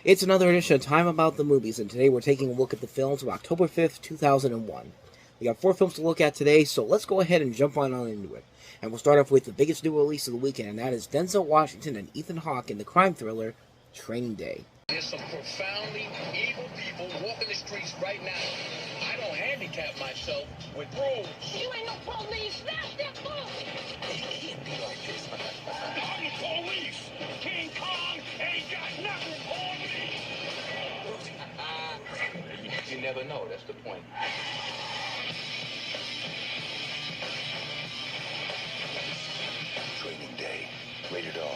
It's another edition of Time About the Movies, and today we're taking a look at the films of October 5th, 2001. We got 4 films to look at today, so let's go ahead and jump on into it. And we'll start off with the biggest new release of the weekend, and that is Denzel Washington and Ethan Hawke in the crime thriller Training Day. There's some profoundly evil people walking the streets right now. I don't handicap myself with rules. You ain't no police. That's that book. It can't be like this. I'm the police. King Kong ain't got nothing on me. You never know. That's the point. Training Day. Rated R.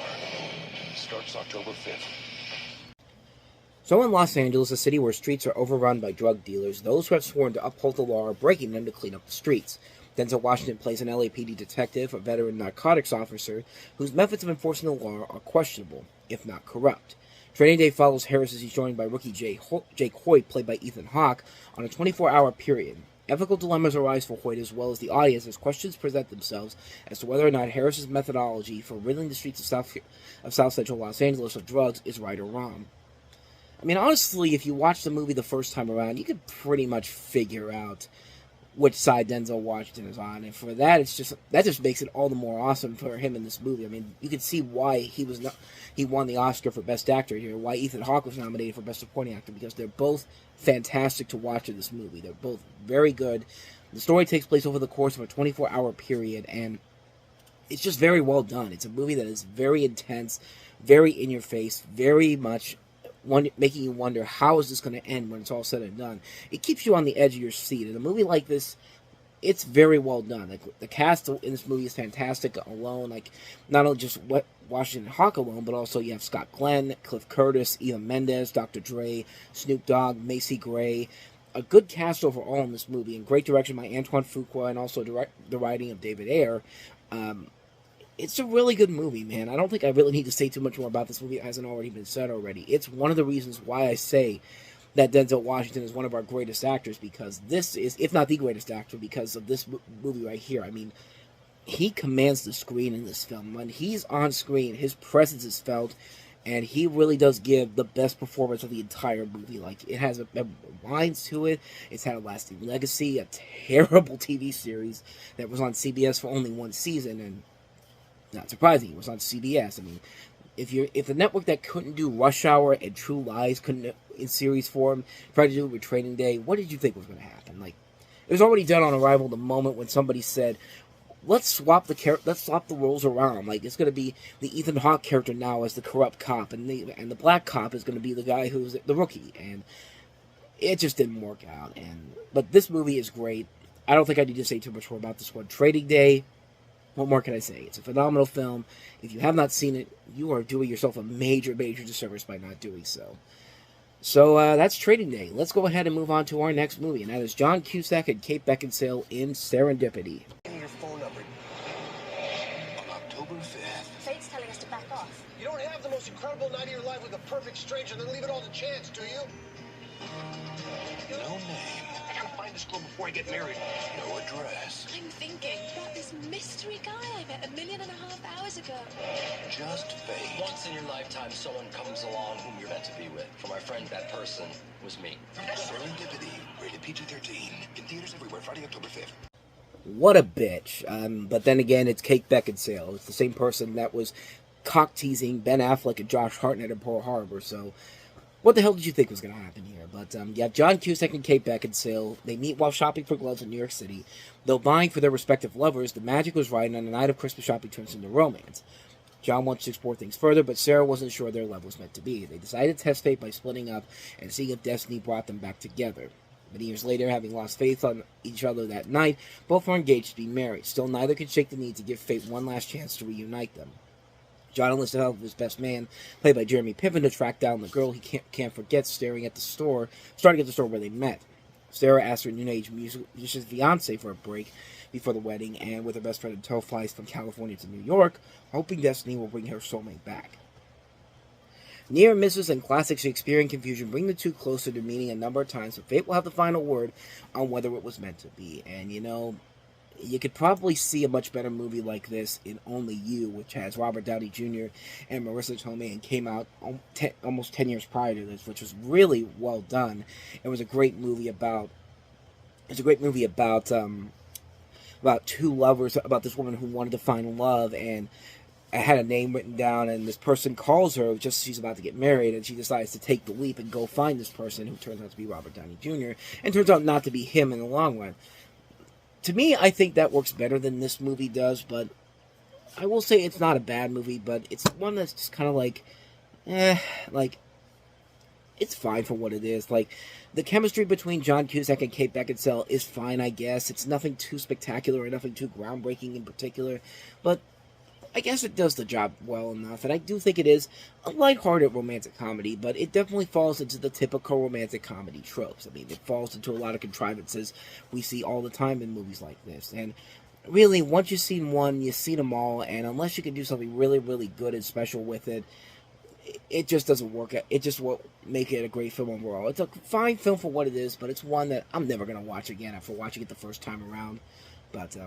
Starts October 5th. So in Los Angeles, a city where streets are overrun by drug dealers, those who have sworn to uphold the law are breaking them to clean up the streets. Denzel Washington plays an LAPD detective, a veteran narcotics officer, whose methods of enforcing the law are questionable, if not corrupt. Training Day follows Harris as he's joined by rookie Jake Hoyt, played by Ethan Hawke, on a 24-hour period. Ethical dilemmas arise for Hoyt as well as the audience as questions present themselves as to whether or not Harris's methodology for ridding the streets of South Central Los Angeles of drugs is right or wrong. I mean, honestly, if you watch the movie the first time around, you could pretty much figure out which side Denzel Washington is on, and for that, that just makes it all the more awesome for him in this movie. I mean, you can see why he won the Oscar for Best Actor here, why Ethan Hawke was nominated for Best Supporting Actor, because they're both fantastic to watch in this movie. They're both very good. The story takes place over the course of a 24-hour period, and it's just very well done. It's a movie that is very intense, very in your face, very much making you wonder, how is this going to end when it's all said and done? It keeps you on the edge of your seat. In a movie like this, it's very well done. Like, the cast in this movie is fantastic alone. Like, not only just Washington and Hawke alone, but also you have Scott Glenn, Cliff Curtis, Eva Mendes, Dr. Dre, Snoop Dogg, Macy Gray. A good cast overall in this movie, and great direction by Antoine Fuqua, and also the writing of David Ayer. It's a really good movie, man. I don't think I really need to say too much more about this movie. It hasn't already been said already. It's one of the reasons why I say that Denzel Washington is one of our greatest actors, because this is, if not the greatest actor, because of this movie right here. I mean, he commands the screen in this film. When he's on screen, his presence is felt, and he really does give the best performance of the entire movie. Like, it has lines to it. It's had a lasting legacy, a terrible TV series that was on CBS for only one season, and not surprising, it was on CBS. I mean, if the network that couldn't do Rush Hour and True Lies couldn't, in series form, tried to do it with Training Day, what did you think was going to happen? Like, it was already done on arrival the moment when somebody said, let's swap the roles around. Like, it's going to be the Ethan Hawke character now as the corrupt cop, and the black cop is going to be the guy who's the rookie, and it just didn't work out. But this movie is great. I don't think I need to say too much more about this one. Training Day, what more can I say? It's a phenomenal film. If you have not seen it, you are doing yourself a major, major disservice by not doing so. So, that's Training Day. Let's go ahead and move on to our next movie, and that is John Cusack and Kate Beckinsale in Serendipity. Give me your phone number. On October 5th. Fate's telling us to back off. You don't have the most incredible night of your life with a perfect stranger, then leave it all to chance, do you? No name. I gotta find this girl before I get married. No address. I'm thinking about this mystery guy I met 1.5 million hours ago. Just fate. Once in your lifetime, someone comes along whom you're meant to be with. For my friend, that person was me. Serendipity. Rated PG-13. In theaters everywhere. Friday, October 5th. What a bitch. But then again, it's Kate Beckinsale. It's the same person that was cock-teasing Ben Affleck and Josh Hartnett in Pearl Harbor, so what the hell did you think was going to happen here? But, you have John Cusack and Kate Beckinsale. They meet while shopping for gloves in New York City. Though buying for their respective lovers, the magic was right, and on the night of Christmas shopping turns into romance. John wants to explore things further, but Sarah wasn't sure their love was meant to be. They decided to test fate by splitting up and seeing if destiny brought them back together. Many years later, having lost faith on each other that night, both were engaged to be married. Still, neither could shake the need to give fate one last chance to reunite them. John enlisted help of his best man, played by Jeremy Piven, to track down the girl he can't forget starting at the store where they met. Sarah asked her new-age musician's fiancé for a break before the wedding, and with her best friend in tow, flies from California to New York, hoping destiny will bring her soulmate back. Near misses and classic Shakespearean confusion bring the two closer to meeting a number of times, but fate will have the final word on whether it was meant to be. And, you know, you could probably see a much better movie like this in Only You, which has Robert Downey Jr. and Marissa Tomei, and came out almost 10 years prior to this, which was really well done. It was a great movie about. It's a great movie about two lovers, about this woman who wanted to find love, and had a name written down, and this person calls her just as she's about to get married, and she decides to take the leap and go find this person, who turns out to be Robert Downey Jr., and turns out not to be him in the long run. To me, I think that works better than this movie does, but I will say it's not a bad movie, but it's one that's just kind of like, it's fine for what it is. Like, the chemistry between John Cusack and Kate Beckinsale is fine, I guess. It's nothing too spectacular or nothing too groundbreaking in particular, but I guess it does the job well enough, and I do think it is a lighthearted romantic comedy, but it definitely falls into the typical romantic comedy tropes. I mean, it falls into a lot of contrivances we see all the time in movies like this, and really, once you've seen one, you've seen them all, and unless you can do something really, really good and special with it, it just doesn't work. It just won't make it a great film overall. It's a fine film for what it is, but it's one that I'm never going to watch again after watching it the first time around, but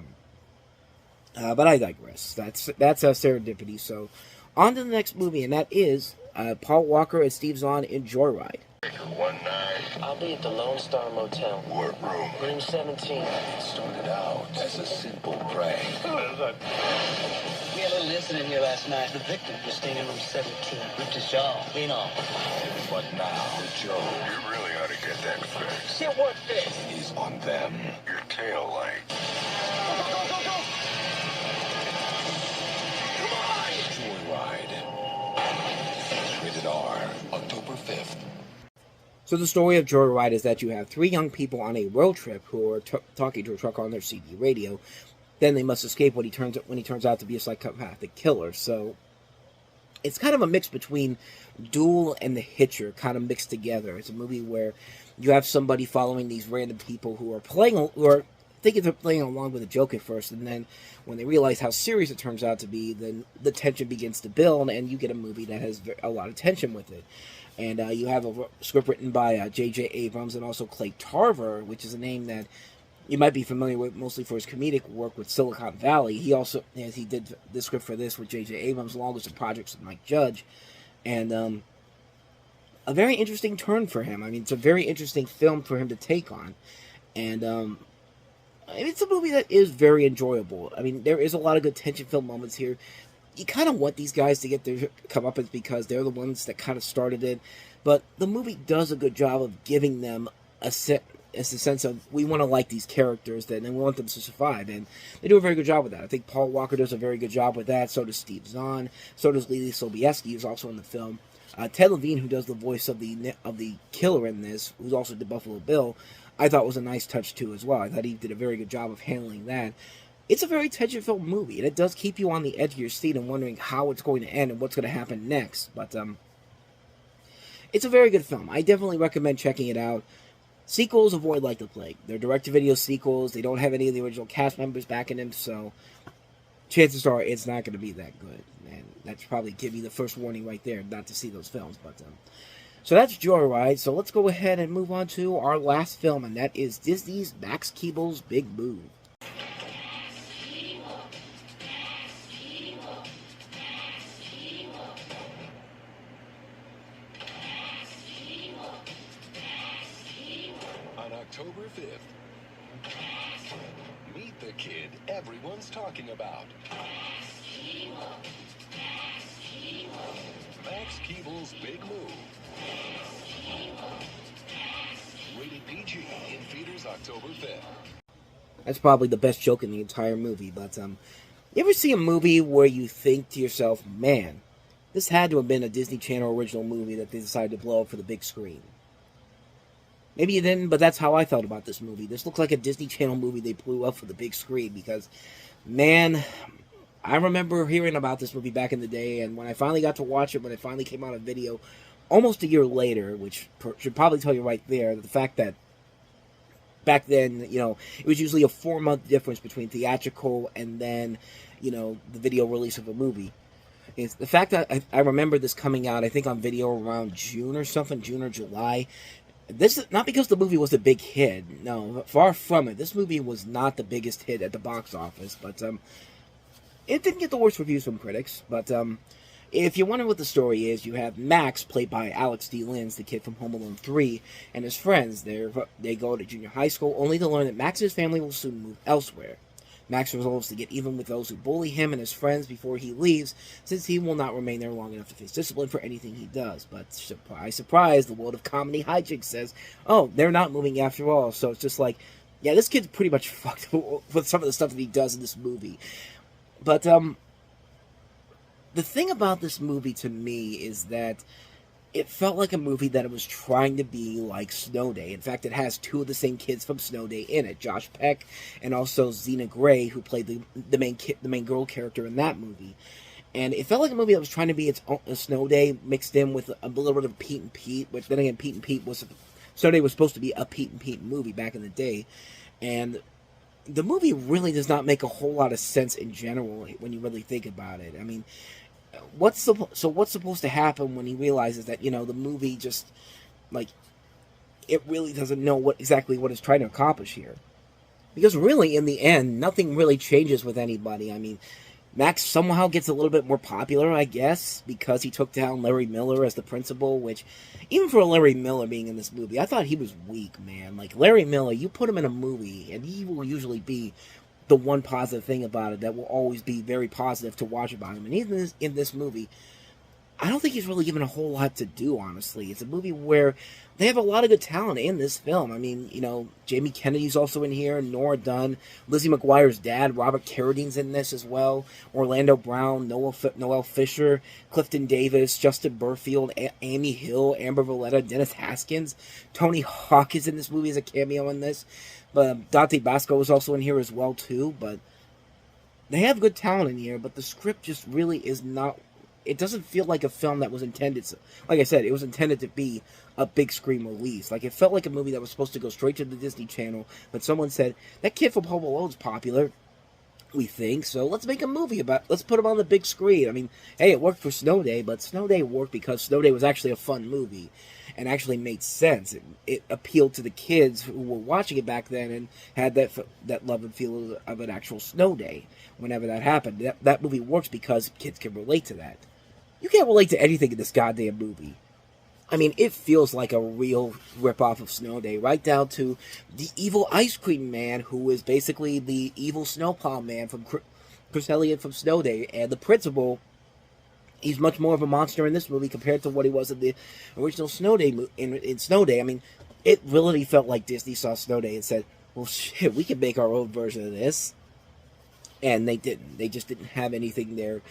I digress. That's Serendipity. So, on to the next movie, and that is Paul Walker and Steve Zahn in Joyride. One night. I'll be at the Lone Star Motel. What room? Room 17. It started out as a simple prank. We had a little incident here last night. The victim was staying in room 17. Ripped his jaw. Clean off. But now, Joe, you really ought to get that fixed. Shit, what fix? He's on them. Your tail light. Joyride. Rated R. October 5th. So the story of Joyride is that you have three young people on a road trip who are talking to a truck on their CD radio. Then they must escape when he turns out to be a psychopathic killer. So it's kind of a mix between Duel and The Hitcher, kind of mixed together. It's a movie where you have somebody following these random people who are thinking they're playing along with a joke at first, and then when they realize how serious it turns out to be, then the tension begins to build, and you get a movie that has a lot of tension with it. And you have a script written by J.J. Abrams and also Clay Tarver, which is a name that you might be familiar with mostly for his comedic work with Silicon Valley. He did the script for this with J.J. Abrams, along with some projects with Mike Judge. And a very interesting turn for him. I mean, it's a very interesting film for him to take on. And it's a movie that is very enjoyable. I mean, there is a lot of good tension-filled moments here. You kind of want these guys to get their comeuppance because they're the ones that kind of started it. But the movie does a good job of giving them a sense of, we want to like these characters, and we want them to survive. And they do a very good job with that. I think Paul Walker does a very good job with that. So does Steve Zahn. So does Lily Sobieski, who's also in the film. Ted Levine, who does the voice of the killer in this, who's also the Buffalo Bill, I thought was a nice touch too as well. I thought he did a very good job of handling that. It's a very tension-filled movie, and it does keep you on the edge of your seat and wondering how it's going to end and what's going to happen next. But it's a very good film. I definitely recommend checking it out. Sequels avoid like the plague. They're direct-to-video sequels. They don't have any of the original cast members back in them, so chances are it's not going to be that good. And that's probably give you the first warning right there not to see those films. But so that's Joyride. So let's go ahead and move on to our last film, and that is Disney's Max Keebler's Big Move. October 5th. Meet the kid everyone's talking about. Max Keebler's Big Move. Rated PG in theaters October 5th. That's probably the best joke in the entire movie, but you ever see a movie where you think to yourself, man, this had to have been a Disney Channel original movie that they decided to blow up for the big screen? Maybe you didn't, but that's how I felt about this movie. This looked like a Disney Channel movie they blew up for the big screen because, man, I remember hearing about this movie back in the day, and when I finally got to watch it, when it finally came out on video, almost a year later, which should probably tell you right there, the fact that back then, it was usually a 4-month difference between theatrical and then, the video release of a movie. It's the fact that I remember this coming out, I think on video around June or something, June or July. This is not because the movie was a big hit. No, far from it. This movie was not the biggest hit at the box office, but it didn't get the worst reviews from critics. But if you wonder what the story is, you have Max, played by Alex D. Linz, the kid from Home Alone 3, and his friends. They go to junior high school, only to learn that Max's family will soon move elsewhere. Max resolves to get even with those who bully him and his friends before he leaves, since he will not remain there long enough to face discipline for anything he does. But surprise, surprise, the world of comedy hijinks says, oh, they're not moving after all. So it's just like, yeah, this kid's pretty much fucked with some of the stuff that he does in this movie. But the thing about this movie to me is that it felt like a movie that it was trying to be like Snow Day. In fact, it has two of the same kids from Snow Day in it, Josh Peck and also Xena Gray, who played the main girl character in that movie. And it felt like a movie that was trying to be its own Snow Day mixed in with a little bit of Pete and Pete, which then again, Pete and Pete Snow Day was supposed to be a Pete and Pete movie back in the day. And the movie really does not make a whole lot of sense in general when you really think about it. I mean, what's supposed to happen when he realizes that, the movie just, like, it really doesn't know exactly what it's trying to accomplish here? Because really, in the end, nothing really changes with anybody. I mean, Max somehow gets a little bit more popular, I guess, because he took down Larry Miller as the principal, which, even for Larry Miller being in this movie, I thought he was weak, man. Like, Larry Miller, you put him in a movie, and he will usually be the one positive thing about it that will always be very positive to watch about him. And even in this movie, I don't think he's really given a whole lot to do, honestly. It's a movie where they have a lot of good talent in this film. I mean, Jamie Kennedy's also in here, Nora Dunn, Lizzie McGuire's dad, Robert Carradine's in this as well, Orlando Brown, Noel Fisher, Clifton Davis, Justin Burfield, Amy Hill, Amber Valletta, Dennis Haskins. Tony Hawk is in this movie as a cameo in this. But Dante Basco is also in here as well, too. But they have good talent in here, but the script just really is not... It doesn't feel like a film that was intended... Like I said, it was intended to be a big screen release. Like, it felt like a movie that was supposed to go straight to the Disney Channel, but someone said, that kid from Home Alone's popular, we think, so let's make a movie let's put him on the big screen. I mean, hey, it worked for Snow Day, but Snow Day worked because Snow Day was actually a fun movie and actually made sense. It appealed to the kids who were watching it back then and had that love and feel of an actual Snow Day whenever that happened. That movie works because kids can relate to that. You can't relate to anything in this goddamn movie. I mean, it feels like a real ripoff of Snow Day, right down to the evil ice cream man, who is basically the evil snowplow man from Chris Elliott from Snow Day, and the principal. He's much more of a monster in this movie compared to what he was in the original Snow Day. In Snow Day, I mean, it really felt like Disney saw Snow Day and said, well, shit, we can make our own version of this. And they didn't. They just didn't have anything there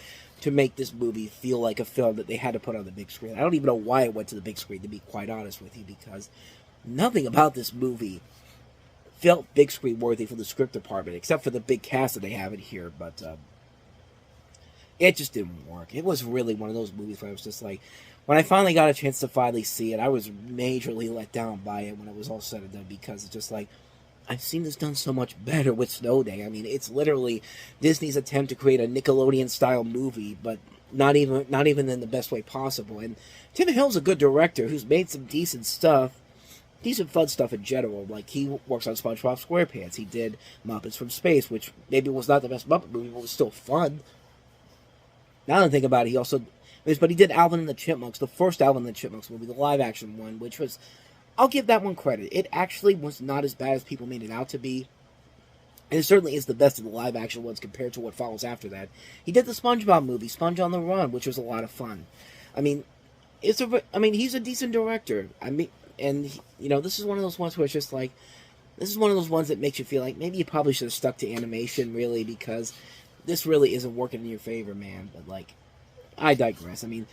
to make this movie feel like a film that they had to put on the big screen. I don't even know why it went to the big screen, to be quite honest with you, because nothing about this movie felt big screen worthy for the script department, except for the big cast that they have in here, but it just didn't work. It was really one of those movies where I was just like, when I finally got a chance to finally see it, I was majorly let down by it when it was all said and done, because it's just like, I've seen this done so much better with Snow Day. I mean, it's literally Disney's attempt to create a Nickelodeon-style movie, but not even in the best way possible. And Tim Hill's a good director who's made some decent stuff, decent fun stuff in general. Like, he works on SpongeBob SquarePants. He did Muppets from Space, which maybe was not the best Muppet movie, but was still fun. Now that I think about it, but he did Alvin and the Chipmunks, the first Alvin and the Chipmunks movie, the live-action one, which was... I'll give that one credit. It actually was not as bad as people made it out to be. And it certainly is the best of the live-action ones compared to what follows after that. He did the SpongeBob movie, Sponge on the Run, which was a lot of fun. I mean, he's a decent director. I mean, and, this is one of those ones where it's just like, this is one of those ones that makes you feel like maybe you probably should have stuck to animation, really, because this really isn't working in your favor, man. But, like, I digress. I mean...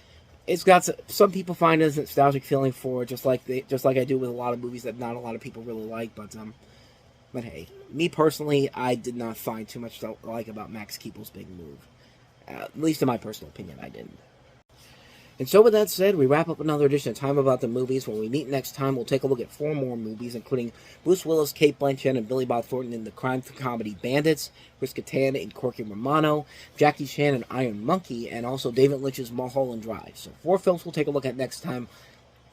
It's got some people find a nostalgic feeling for it, just like I do with a lot of movies that not a lot of people really like. But hey, me personally, I did not find too much to like about Max Keebler's big move. At least in my personal opinion, I didn't. And so with that said, we wrap up another edition of Time About the Movies. When we meet next time, we'll take a look at 4 more movies, including Bruce Willis, Cate Blanchett, and Billy Bob Thornton in the crime comedy Bandits, Chris Kattan in Corky Romano, Jackie Chan in Iron Monkey, and also David Lynch's Mulholland Drive. So 4 films we'll take a look at next time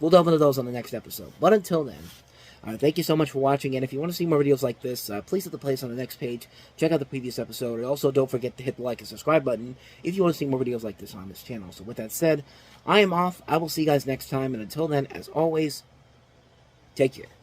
we'll delve into those on the next episode. But until then, thank you so much for watching, and if you want to see more videos like this, please hit the place on the next page, check out the previous episode, and also don't forget to hit the like and subscribe button if you want to see more videos like this on this channel. So with that said, I am off. I will see you guys next time, and until then, as always, take care.